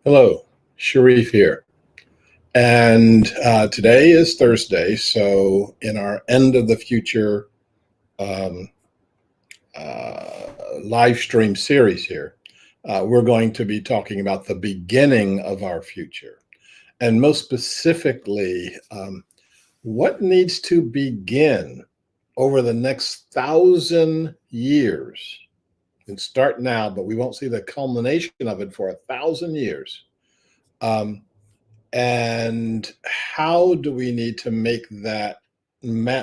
Hello, Sharif here. And today is Thursday. So, in our End of the Future um, live stream series here, we're going to be talking about the beginning of our future. And most specifically, what needs to begin over the next 1,000 years? And start now, but we won't see the culmination of it for 1,000 years. Um, And how do we need to make that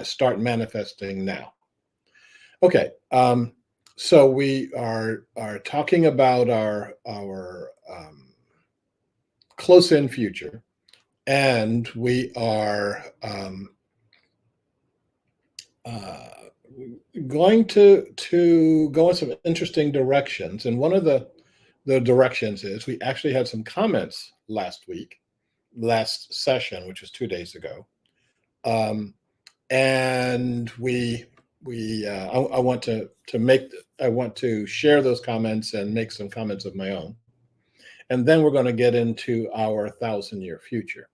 start manifesting now? Okay, so we are talking about our close in future, and we are uh, going to go in some interesting directions. And one of the directions is we actually had some comments last session, which was 2 days ago. Um, and I want I want to share those comments and make some comments of my own, and then we're going to get into our 1,000 year future.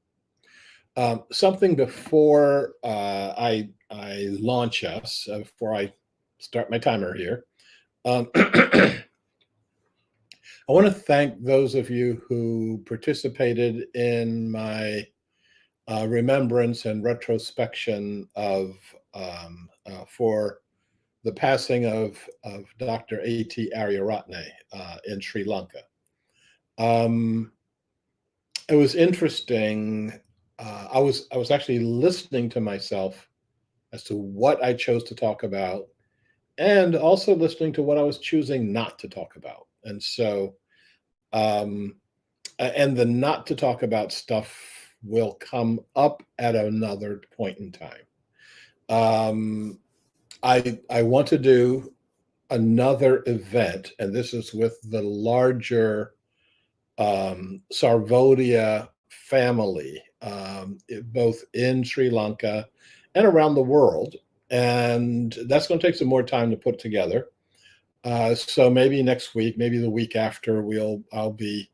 Something before I launch us, before I start my timer here. I want to thank those of you who participated in my remembrance and retrospection of for the passing of Dr. A.T. Aryaratne in Sri Lanka. Um, it was interesting. I was actually listening to myself as to what I chose to talk about, and also listening to what I was choosing not to talk about. And so, um, and the not to talk about stuff will come up at another point in time. Um, I want to do another event, and this is with the larger Sarvodia family, both in Sri Lanka and around the world. And that's going to take some more time to put together. So maybe next week, maybe the week after, I'll be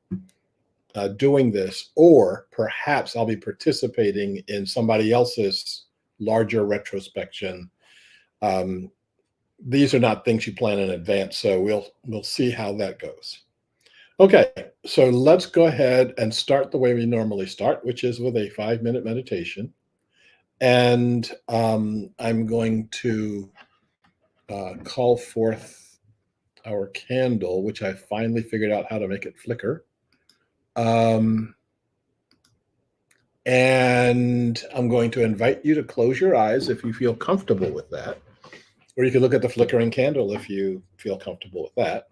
doing this, or perhaps I'll be participating in somebody else's larger retrospection. Um, these are not things you plan in advance, so we'll see how that goes. Okay, so let's go ahead and start the way we normally start, which is with a 5 minute meditation. And I'm going to call forth our candle, which I finally figured out how to make it flicker. Um, and I'm going to invite you to close your eyes if you feel comfortable with that. Or you can look at the flickering candle if you feel comfortable with that.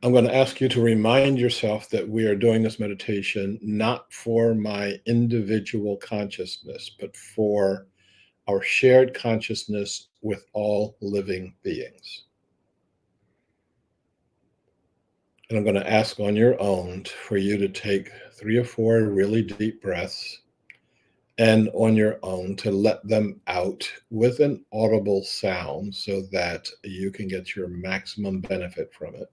I'm going to ask you to remind yourself that we are doing this meditation not for my individual consciousness, but for our shared consciousness with all living beings. And I'm going to ask on your own for you to take 3 or 4 really deep breaths, and on your own to let them out with an audible sound so that you can get your maximum benefit from it.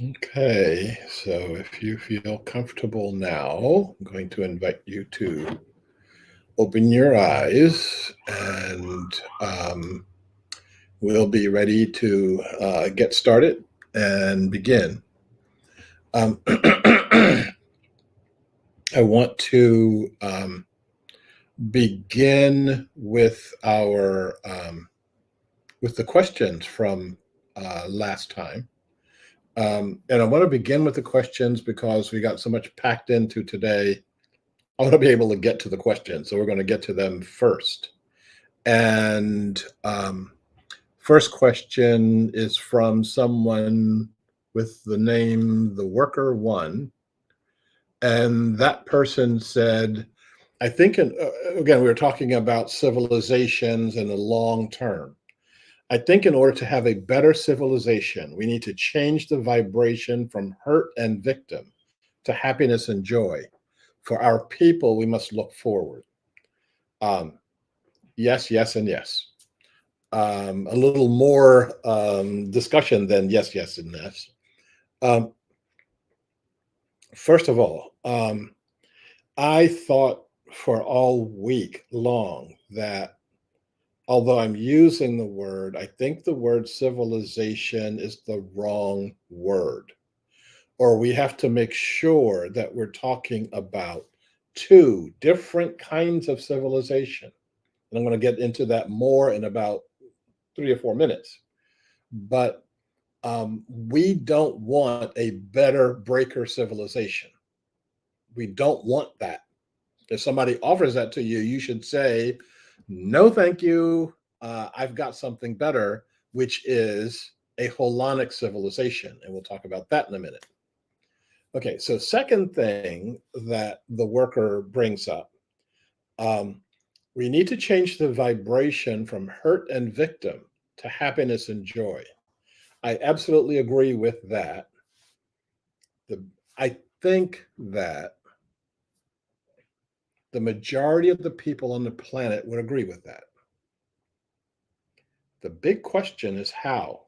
Okay, so if you feel comfortable now, I'm going to invite you to open your eyes and we'll be ready to get started and begin. I want to begin with our with the questions from last time. And I want to begin with the questions because we got so much packed into today. I want to be able to get to the questions, so we're going to get to them first. And first question is from someone with the name The Worker One. And that person said, I think, again, we were talking about civilizations in the long term. I think in order to have a better civilization, we need to change the vibration from hurt and victim to happiness and joy. For our people, we must look forward. Um, yes, yes, and yes. A little more discussion than yes, yes, and yes. Um, First of all, I thought for all week long that although I'm using the word, I think the word civilization is the wrong word. Or we have to make sure that we're talking about two different kinds of civilization. And I'm going to get into that more in about 3 or 4 minutes. But we don't want a better breaker civilization. We don't want that. If somebody offers that to you, you should say, no, thank you. I've got something better, which is a holonic civilization. And we'll talk about that in a minute. Okay, so second thing that the worker brings up, um, we need to change the vibration from hurt and victim to happiness and joy. I absolutely agree with that. I think that the majority of the people on the planet would agree with that. The big question is how.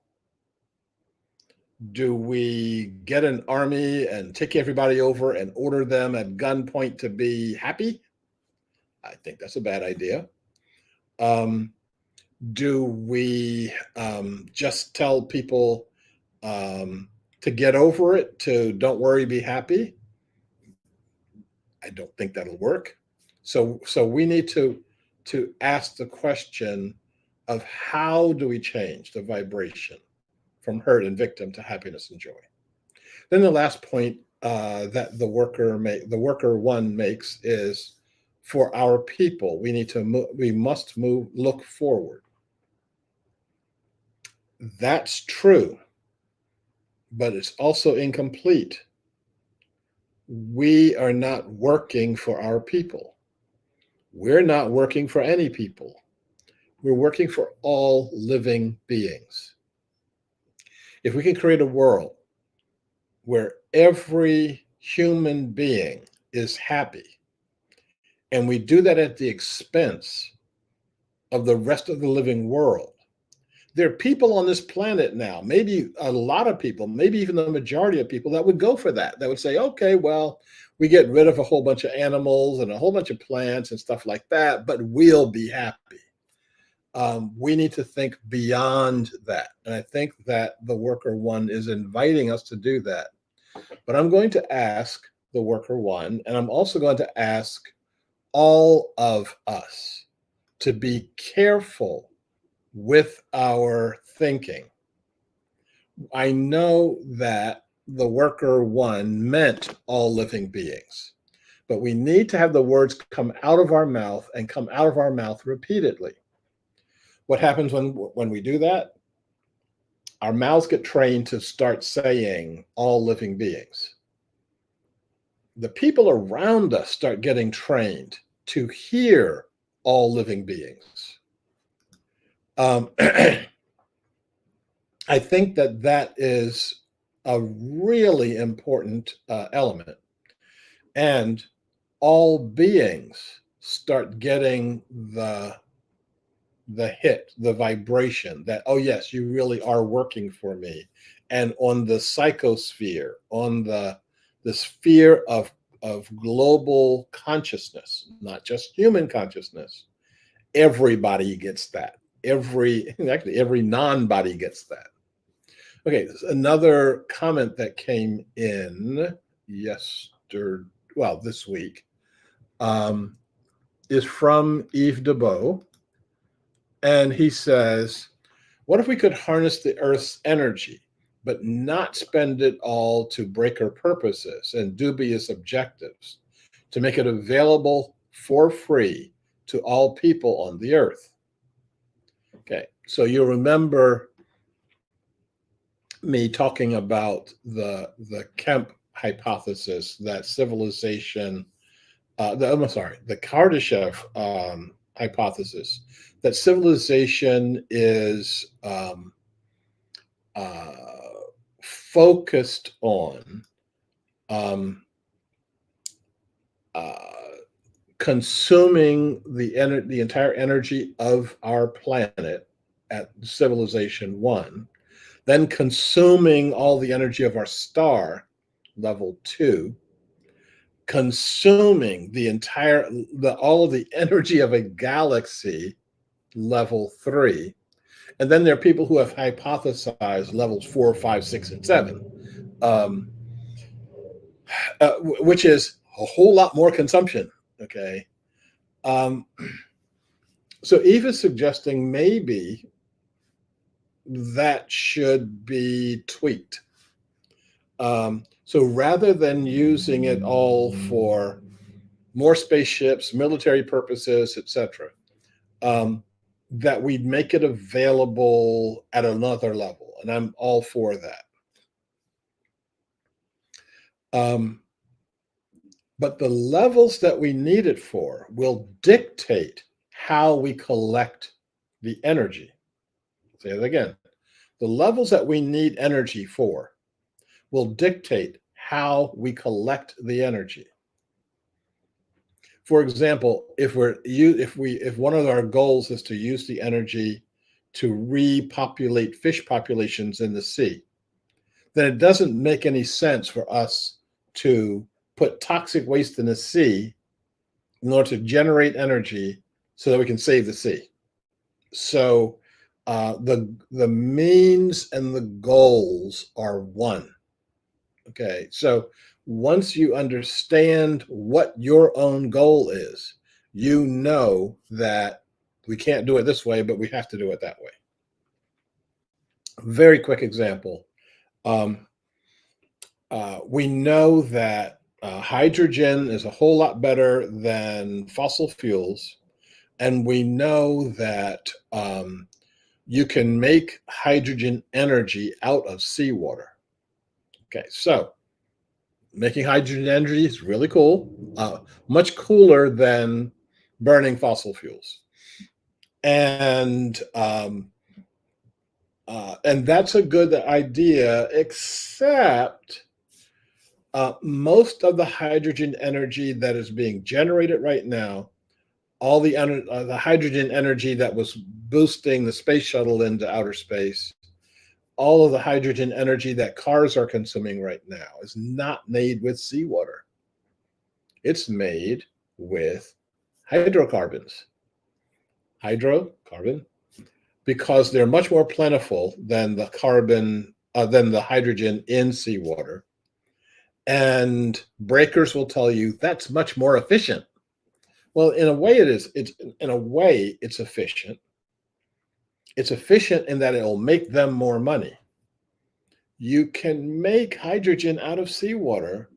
Do we get an army and take everybody over and order them at gunpoint to be happy? I think that's a bad idea. Do we just tell people to get over it, to don't worry, be happy? I don't think that'll work. So we need to ask the question of how do we change the vibration from hurt and victim to happiness and joy. Then the last point that the worker one makes is for our people, we must look forward. That's true, but it's also incomplete. We are not working for our people. We're not working for any people. We're working for all living beings. If we can create a world where every human being is happy, and we do that at the expense of the rest of the living world, there are people on this planet now, maybe a lot of people, maybe even the majority of people that would go for that. That would say, okay, well, we get rid of a whole bunch of animals and a whole bunch of plants and stuff like that, but we'll be happy. We need to think beyond that. And I think that the worker one is inviting us to do that. But I'm going to ask the worker one, and I'm also going to ask all of us to be careful with our thinking. I know that the worker one meant all living beings, but we need to have the words come out of our mouth and come out of our mouth repeatedly. What happens when we do that? Our mouths get trained to start saying all living beings. The people around us start getting trained to hear all living beings. I think that is a really important element. And all beings start getting the hit, the vibration that, oh, yes, you really are working for me. and on the psychosphere, on the sphere of global consciousness, not just human consciousness, everybody gets that. Every non-body gets that. Okay, another comment that came in this week, is from Yves Debeau, and he says, what if we could harness the Earth's energy, but not spend it all to breaker purposes and dubious objectives, to make it available for free to all people on the Earth? Okay, so you remember me talking about the Kemp hypothesis that civilization, the Kardashev hypothesis that civilization is focused on consuming the entire energy of our planet at civilization 1, then consuming all the energy of our star, level 2, consuming all of the energy of a galaxy, level 3, and then there are people who have hypothesized levels 4, 5, 6, and 7, which is a whole lot more consumption. Okay, so Eve is suggesting maybe that should be tweaked. So rather than using it all for more spaceships, military purposes, etc., that we'd make it available at another level, and I'm all for that. But the levels that we need it for will dictate how we collect the energy. Say it again. The levels that we need energy for will dictate how we collect the energy. For example, if one of our goals is to use the energy to repopulate fish populations in the sea, then it doesn't make any sense for us to put toxic waste in the sea in order to generate energy so that we can save the sea. So the means and the goals are one. Okay, so once you understand what your own goal is, you know that we can't do it this way, but we have to do it that way. Very quick example. We know that hydrogen is a whole lot better than fossil fuels, and we know that you can make hydrogen energy out of seawater. Okay, so making hydrogen energy is really cool, much cooler than burning fossil fuels. And that's a good idea, except most of the hydrogen energy that is being generated right now, all the hydrogen energy that was boosting the space shuttle into outer space, all of the hydrogen energy that cars are consuming right now is not made with seawater. It's made with hydrocarbons. Hydrocarbon, because they're much more plentiful than the hydrogen in seawater. And breakers will tell you that's much more efficient. Well, in a way it is. It's efficient. It's efficient in that it'll make them more money. You can make hydrogen out of seawater,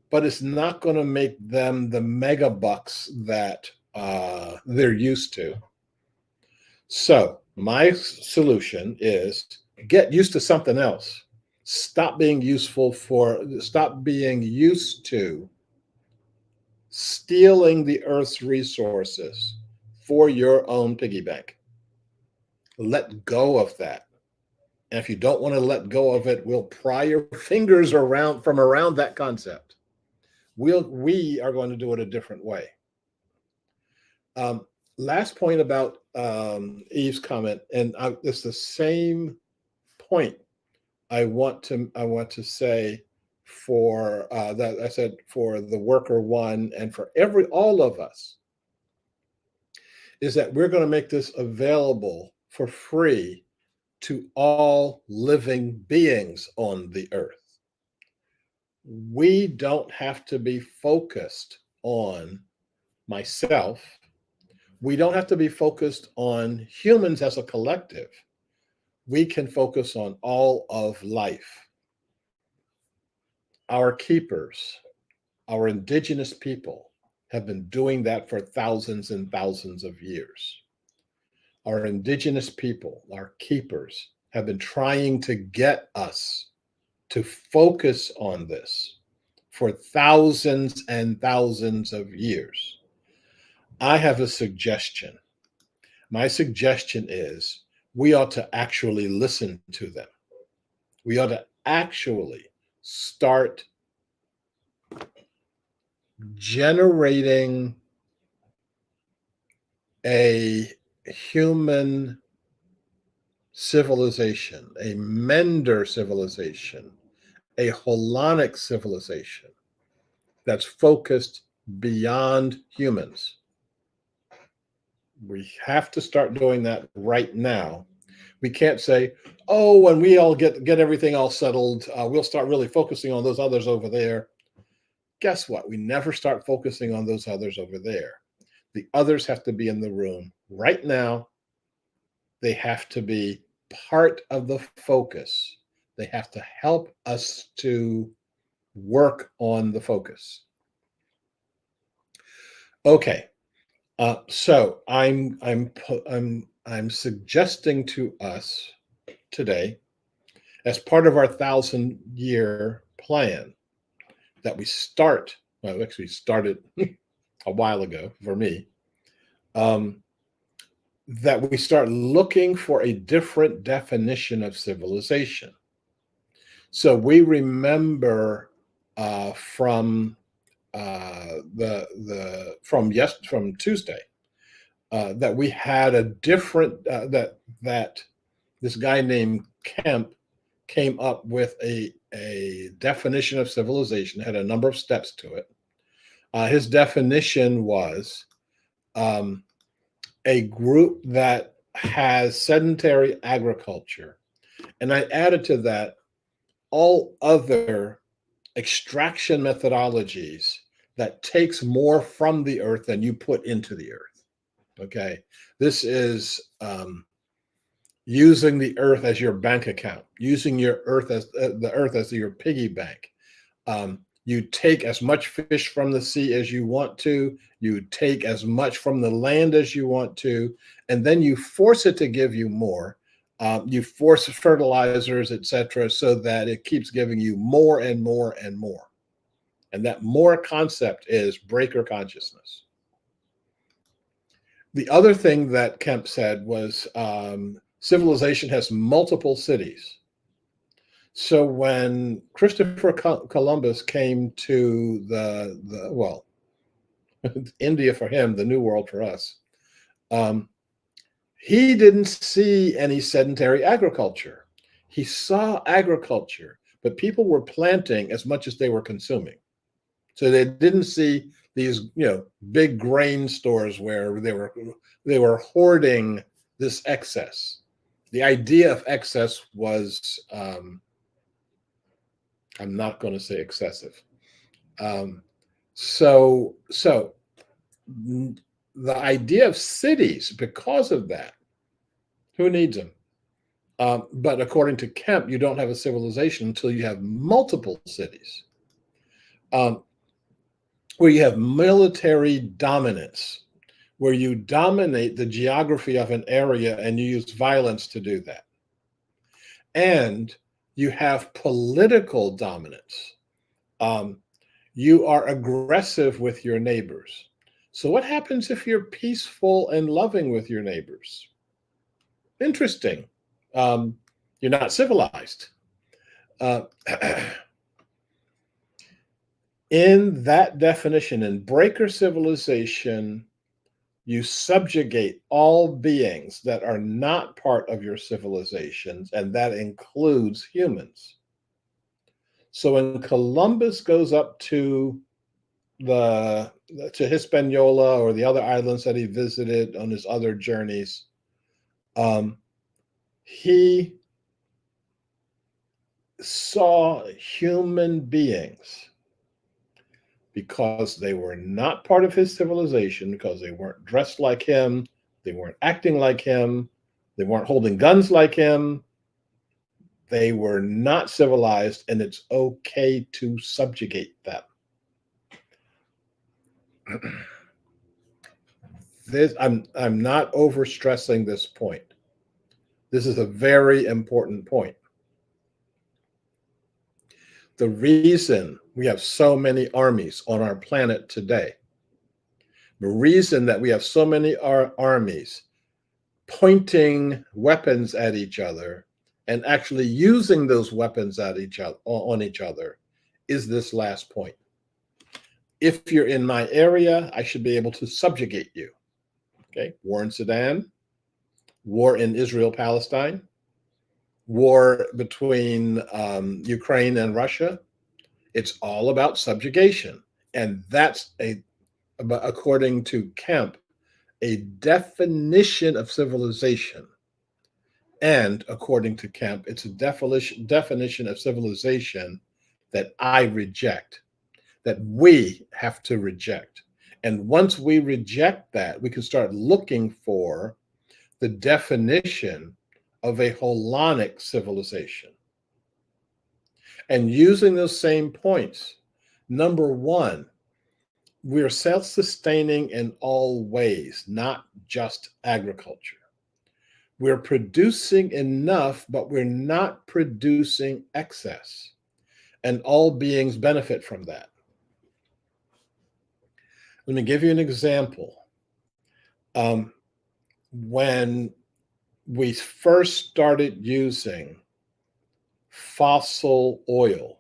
but it's not going to make them the mega bucks that they're used to. So my solution is get used to something else. Stop being used to stealing the Earth's resources for your own piggy bank. Let go of that. And if you don't want to let go of it, we'll pry your fingers around that concept. We are going to do it a different way. Last point about Eve's comment, and it's the same point I want to say for that I said for the worker one and for all of us is that we're going to make this available for free to all living beings on the earth. We don't have to be focused on myself. We don't have to be focused on humans as a collective. We can focus on all of life. Our keepers, our indigenous people, have been doing that for thousands and thousands of years. Our indigenous people, our keepers, have been trying to get us to focus on this for thousands and thousands of years. I have a suggestion. My suggestion is we ought to actually listen to them. We ought to actually start generating a human civilization, a Mender civilization, a holonic civilization that's focused beyond humans. We have to start doing that right now. We can't say, oh, when we all get everything all settled, we'll start really focusing on those others over there. Guess what? We never start focusing on those others over there. The others have to be in the room right now. They have to be part of the focus. They have to help us to work on the focus. Okay, so I'm suggesting to us today, as part of our 1,000-year plan, that we start. Well, actually started a while ago for me. That we start looking for a different definition of civilization. So we remember from Tuesday that we had a different that this guy named Kemp came up with a definition of civilization. Had a number of steps to it. His definition was a group that has sedentary agriculture, and I added to that all other extraction methodologies that takes more from the earth than you put into the earth. Okay, this is using the earth as your bank account, using your earth as the earth as your piggy bank. You take as much fish from the sea as you want to. You take as much from the land as you want to, and then you force it to give you more. You force fertilizers, etc., so that it keeps giving you more and more and more. And that more concept is breaker consciousness. The other thing that Kemp said was civilization has multiple cities. So when Christopher Columbus came to well, India for him, the New World for us, he didn't see any sedentary agriculture. He saw agriculture, but people were planting as much as they were consuming. So they didn't see these, big grain stores where they were hoarding this excess. The idea of excess was, I'm not going to say excessive. So the idea of cities, because of that, who needs them? But according to Kemp, you don't have a civilization until you have multiple cities, where you have military dominance, where you dominate the geography of an area and you use violence to do that. And you have political dominance. You are aggressive with your neighbors. So what happens if you're peaceful and loving with your neighbors? Interesting. You're not civilized. In that definition, in breaker civilization, you subjugate all beings that are not part of your civilizations, and that includes humans. So when Columbus goes up the to Hispaniola or the other islands that he visited on his other journeys, he saw human beings because they were not part of his civilization, because they weren't dressed like him, they weren't acting like him, they weren't holding guns like him, they were not civilized, and it's okay to subjugate them. I'm not overstressing this point. This is a very important point. The reason we have so many armies on our planet today, the reason that we have so many armies pointing weapons at each other and actually using those weapons at each other on each other is this last point. If you're in my area, I should be able to subjugate you. Okay, war in Sudan, war in Israel-Palestine, war between Ukraine and Russia. It's all about subjugation. And that's, according to Kemp, a definition of civilization. And according to Kemp, it's a definition of civilization that I reject, that we have to reject. And once we reject that, we can start looking for the definition of a holonic civilization. And using those same points, number one, we're self-sustaining in all ways, not just agriculture. We're producing enough, but we're not producing excess. And all beings benefit from that. Let me give you an example. When we first started using fossil oil,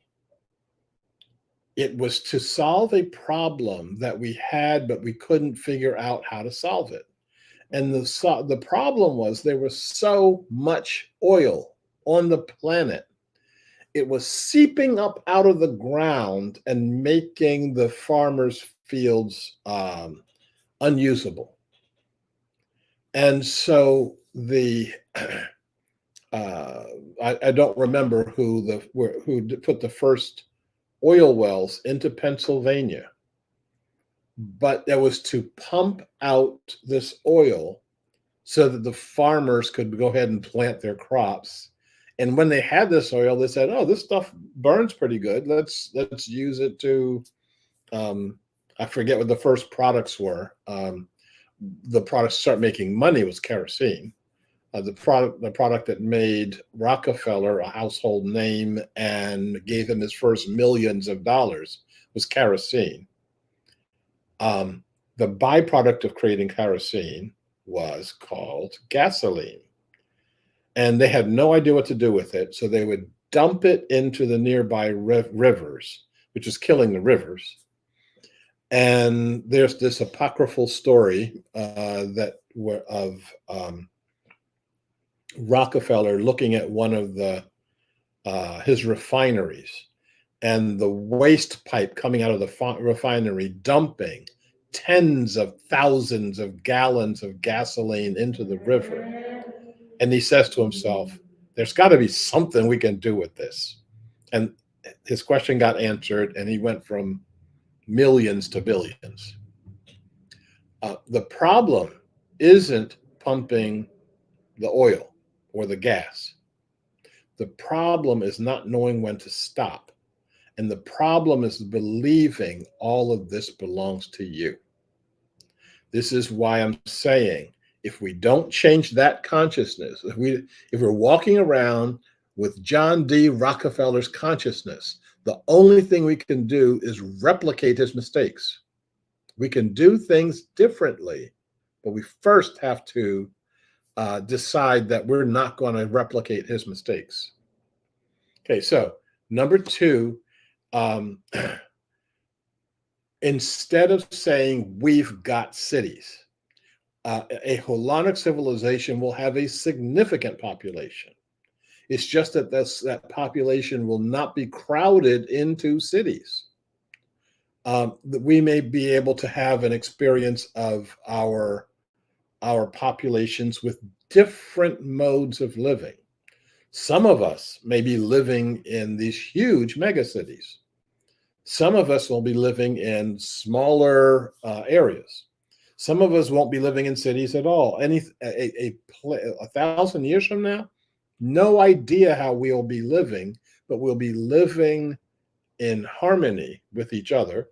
it was to solve a problem that we had, but we couldn't figure out how to solve it. And the problem was there was so much oil on the planet. It was seeping up out of the ground and making the farmers' fields unusable. And so I don't remember who put the first oil wells into Pennsylvania, but that was to pump out this oil so that the farmers could go ahead and plant their crops. And when they had this oil, they said, "Oh, this stuff burns pretty good. Let's use it to." I forget what the first products were. The products to start making money was kerosene. The product that made Rockefeller a household name and gave him his first millions of dollars was kerosene. The byproduct of creating kerosene was called gasoline. And they had no idea what to do with it, so they would dump it into the nearby rivers, which is killing the rivers. And there's this apocryphal story of Rockefeller looking at one of his refineries, and the waste pipe coming out of the refinery dumping tens of thousands of gallons of gasoline into the river. And he says to himself, "There's got to be something we can do with this." And his question got answered, and he went from millions to billions. The problem isn't pumping the oil or the gas. The problem is not knowing when to stop. And the problem is believing all of this belongs to you. This is why I'm saying, if we don't change that consciousness, if we're walking around with John D. Rockefeller's consciousness, the only thing we can do is replicate his mistakes. We can do things differently, but we first have to decide that we're not going to replicate his mistakes. Okay, so number two, instead of saying we've got cities, a holonic civilization will have a significant population. It's just that that population will not be crowded into cities. That we may be able to have an experience of our populations with different modes of living. Some of us may be living in these huge megacities. Some of us will be living in smaller areas. Some of us won't be living in cities at all. A thousand years from now, no idea how we'll be living, but we'll be living in harmony with each other,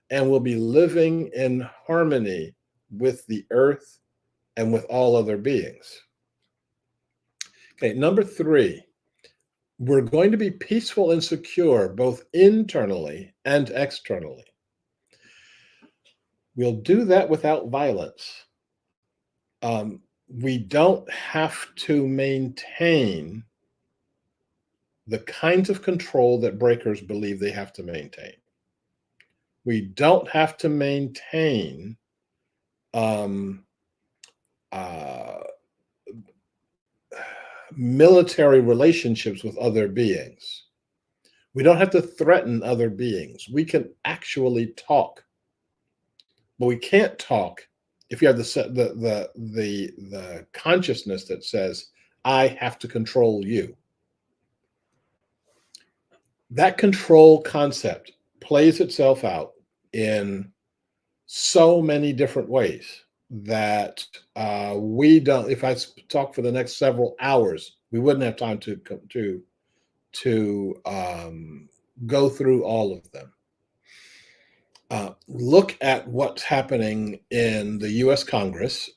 and we'll be living in harmony with the earth and with all other beings. Okay, number 3, we're going to be peaceful and secure both internally and externally. We'll do that without violence. We don't have to maintain the kinds of control that breakers believe they have to maintain. We don't have to maintain military relationships with other beings. We don't have to threaten other beings. We can actually talk, but we can't talk if you have the consciousness that says, "I have to control you." That control concept plays itself out in so many different ways that we don't. If I talk for the next several hours, we wouldn't have time to go through all of them. Look at what's happening in the U.S. Congress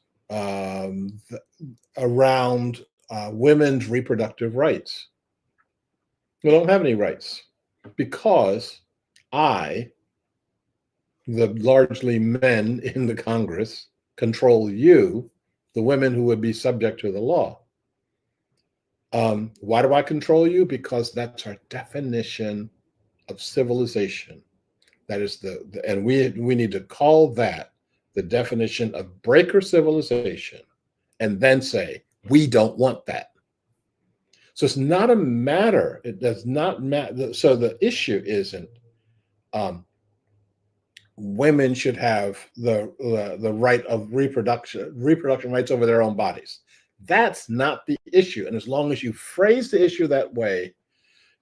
around women's reproductive rights. We don't have any rights because the largely men in the Congress, control you, the women who would be subject to the law. Why do I control you? Because that's our definition of civilization. That is and we need to call that the definition of breaker civilization, and then say, we don't want that. So it's not a matter, it does not matter. So the issue isn't women should have the right of reproduction rights over their own bodies. That's not the issue. And as long as you phrase the issue that way,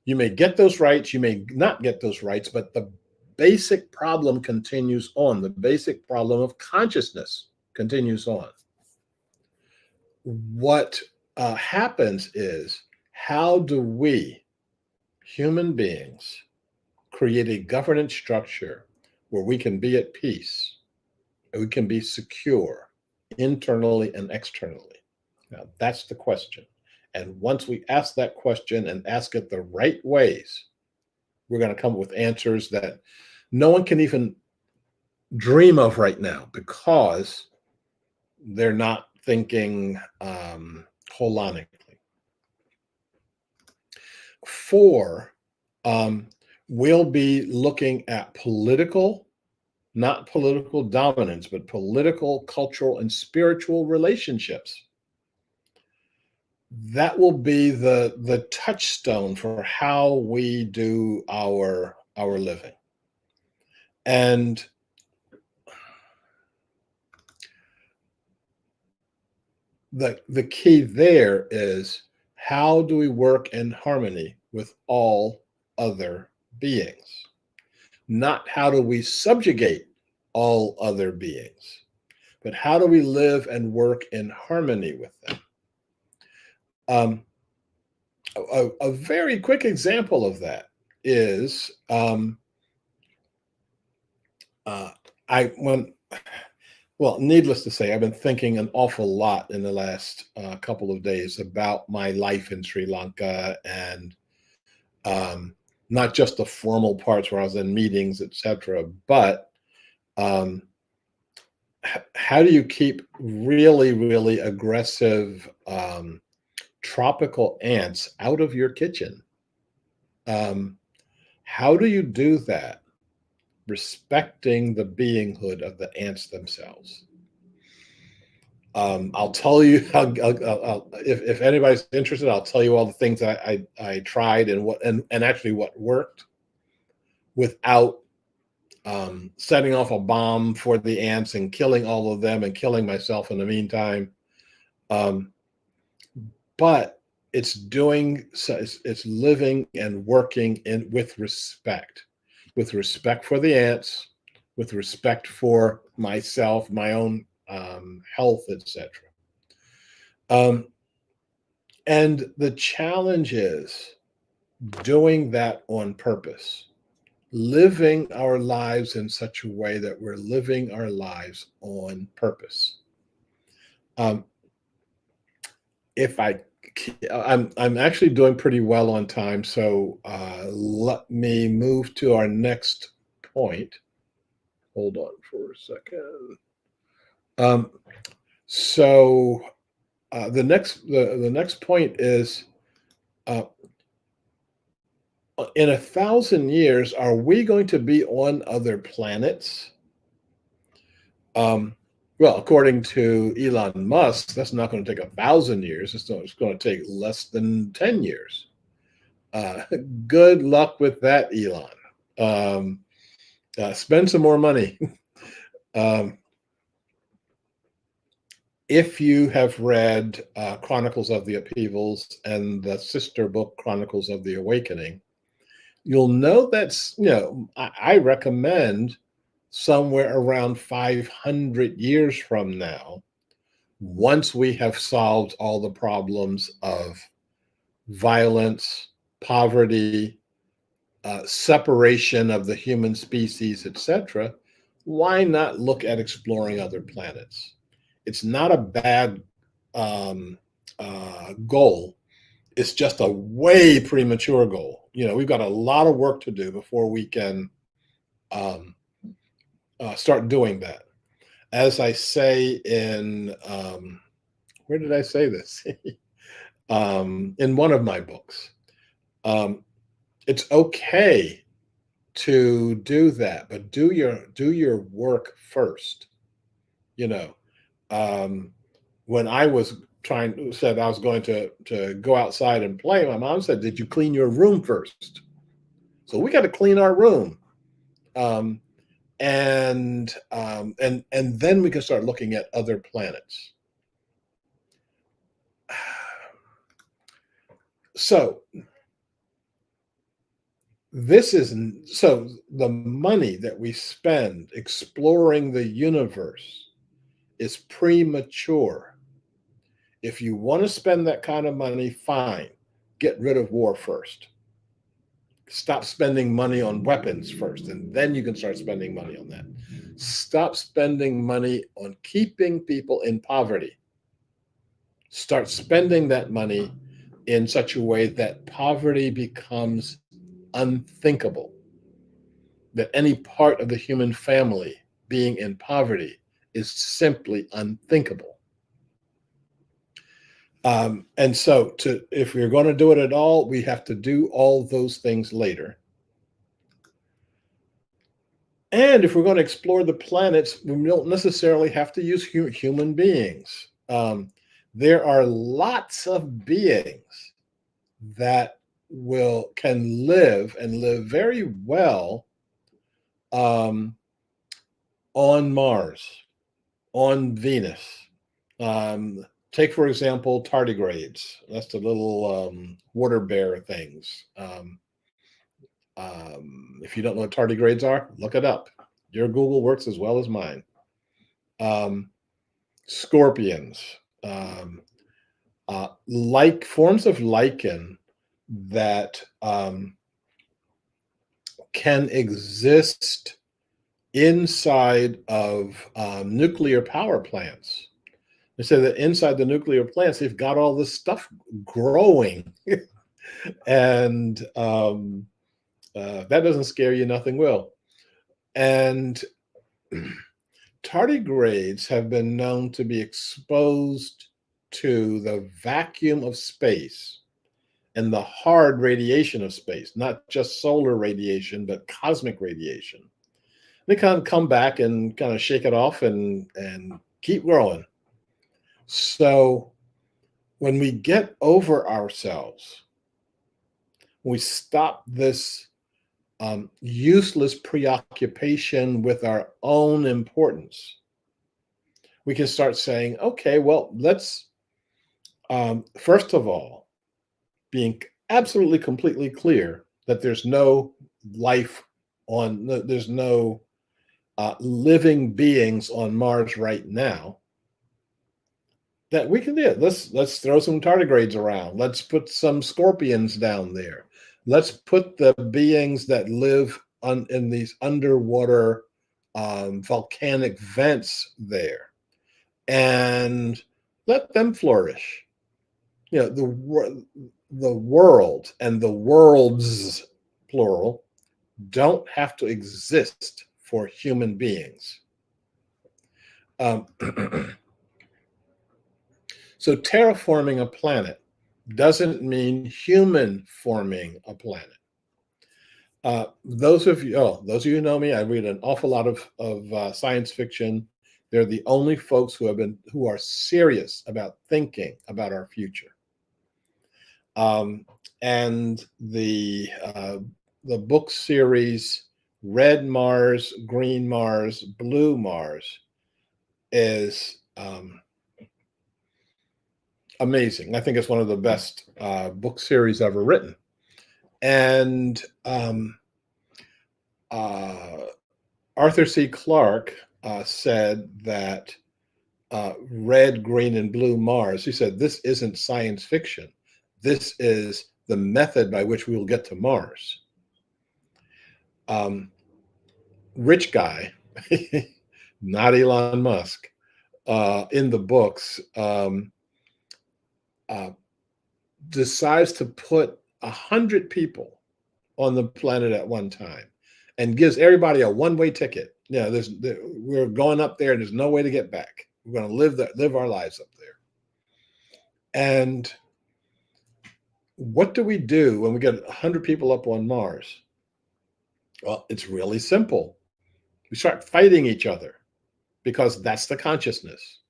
you may get those rights, you may not get those rights, but the basic problem continues on. The basic problem of consciousness continues on. What happens is, how do we, human beings, create a governance structure where we can be at peace, and we can be secure internally and externally? Now, that's the question. And once we ask that question and ask it the right ways, we're going to come up with answers that no one can even dream of right now, because they're not thinking holonically. 4, we'll be looking at not political dominance, but political, cultural, and spiritual relationships. That will be the touchstone for how we do our living. And the key there is, how do we work in harmony with all other beings? Not how do we subjugate all other beings, but how do we live and work in harmony with them? A very quick example of that is needless to say, I've been thinking an awful lot in the last couple of days about my life in Sri Lanka, and not just the formal parts where I was in meetings, etc., but how do you keep really, really aggressive tropical ants out of your kitchen? How do you do that, respecting the beinghood of the ants themselves? I'll tell you, if anybody's interested, I'll tell you all the things I tried and and actually what worked without setting off a bomb for the ants and killing all of them and killing myself in the meantime. Um, but it's doing so, it's living and working in with respect for the ants, with respect for myself, my own health, etc. Um, and the challenge is doing that on purpose, living our lives in such a way that we're living our lives on purpose. Um, if I'm actually doing pretty well on time, so let me move to our next point. Hold on for a second. Um, so the next point is, uh, in 1,000 years, are we going to be on other planets? Um, well, according to Elon Musk, that's not going to take 1,000 years. It's going to take less than 10 years. Uh, Good luck with that, Elon. Um, spend some more money. um, if you have read Chronicles of the Upheavals and the sister book Chronicles of the Awakening, you'll know that's, I recommend somewhere around 500 years from now, once we have solved all the problems of violence, poverty, separation of the human species, etc., why not look at exploring other planets? It's not a bad goal. It's just a way premature goal. We've got a lot of work to do before we can um, start doing that. As I say in, where did I say this? In one of my books. Um, it's okay to do that, but do your work first. You know, um, when I was said I was going to go outside and play, my mom said, "Did you clean your room first?" So we got to clean our room, um, and then we can start looking at other planets. So so the money that we spend exploring the universe is premature. If you want to spend that kind of money, fine. Get rid of war first. Stop spending money on weapons first, and then you can start spending money on that. Stop spending money on keeping people in poverty. Start spending that money in such a way that poverty becomes unthinkable, that any part of the human family being in poverty is simply unthinkable. And so, if we're going to do it at all, we have to do all those things later. And if we're going to explore the planets, we don't necessarily have to use human beings. There are lots of beings that can live and live very well um, on Mars, on Venus. Um, Take, for example, tardigrades. That's the little water bear things. If you don't know what tardigrades are, look it up. Your Google works as well as mine. Scorpions, like forms of lichen that can exist inside of nuclear power plants. They say that inside the nuclear plants, they've got all this stuff growing. And that doesn't scare you, nothing will. And tardigrades have been known to be exposed to the vacuum of space and the hard radiation of space, not just solar radiation, but cosmic radiation. They kind of come back and kind of shake it off and keep growing. So when we get over ourselves, we stop this useless preoccupation with our own importance. We can start saying, okay, well, let's, first of all, being absolutely completely clear that there's no life there's no living beings on Mars right now, that we can do it. Let's throw some tardigrades around. Let's put some scorpions down there. Let's put the beings that live in these underwater volcanic vents there, and let them flourish. You know, the world and the worlds, plural, don't have to exist for human beings. Um, so terraforming a planet doesn't mean human forming a planet. Those of you who know me, I read an awful lot of science fiction. They're the only folks who are serious about thinking about our future. And the book series Red Mars, Green Mars, Blue Mars is amazing. I think it's one of the best book series ever written. And Arthur C. Clarke said that red, green, and blue Mars, he said, this isn't science fiction. This is the method by which we will get to Mars. Rich guy, not Elon Musk, in the books, decides to put 100 people on the planet at one time and gives everybody a one-way ticket. Yeah, we're going up there and there's no way to get back. We're going to live our lives up there. And what do we do when we get 100 people up on Mars? Well, it's really simple. We start fighting each other because that's the consciousness.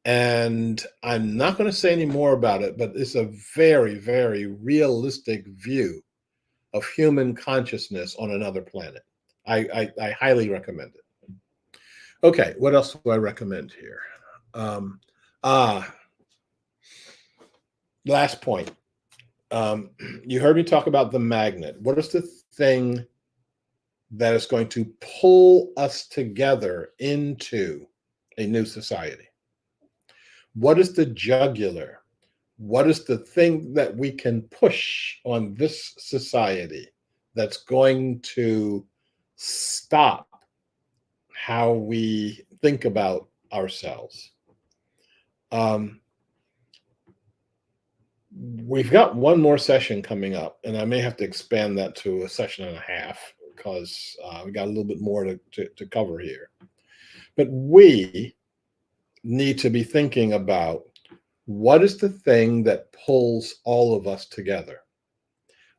And I'm not going to say any more about it, but it's a very, very realistic view of human consciousness on another planet. I highly recommend it. Okay, what else do I recommend here? Last point. You heard me talk about the magnet. What is the thing that is going to pull us together into a new society? What is the jugular? What is the thing that we can push on this society that's going to stop how we think about ourselves? We've got one more session coming up, and I may have to expand that to a session and a half because we got a little bit more to cover here. But we need to be thinking about, what is the thing that pulls all of us together?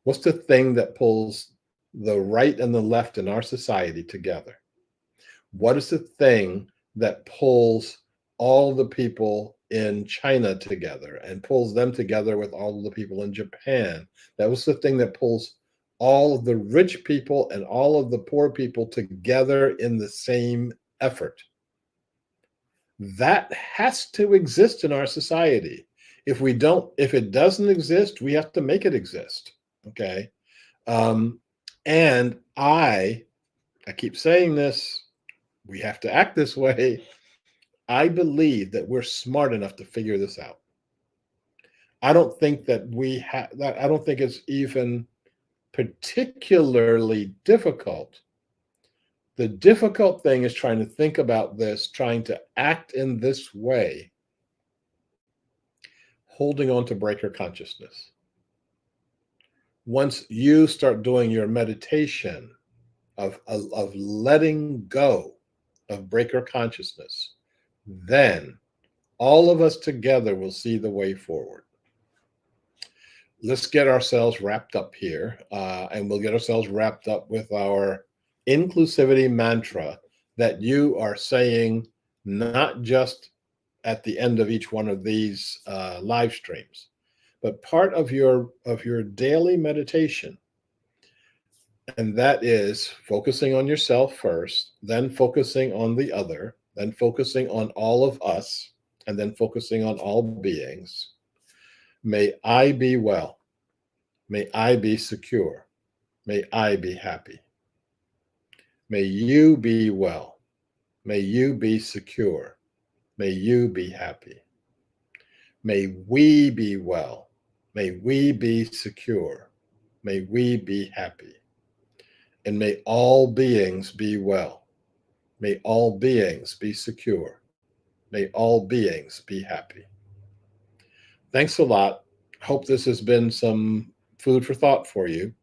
What's the thing that pulls the right and the left in our society together? What is the thing that pulls all the people in China together and pulls them together with all of the people in Japan? That was the thing that pulls all of the rich people and all of the poor people together in the same effort. That has to exist in our society. If it doesn't exist, we have to make it exist. Okay. And I keep saying this, we have to act this way. I believe that we're smart enough to figure this out. I don't think that I don't think it's even particularly difficult. The difficult thing is trying to think about this, trying to act in this way, holding on to breaker consciousness. Once you start doing your meditation of letting go of breaker consciousness, then all of us together will see the way forward. Let's get ourselves wrapped up here, and we'll get ourselves wrapped up with our inclusivity mantra that you are saying not just at the end of each one of these live streams. But part of your daily meditation, and that is focusing on yourself first, then focusing on the other, then focusing on all of us, and then focusing on all beings. May I be well. May I be secure. May I be happy. May you be well. May you be secure. May you be happy. May we be well. May we be secure. May we be happy. And may all beings be well. May all beings be secure. May all beings be happy. Thanks a lot. Hope this has been some food for thought for you.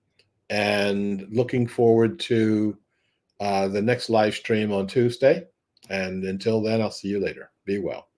And looking forward to the next live stream on Tuesday. And until then, I'll see you later. Be well.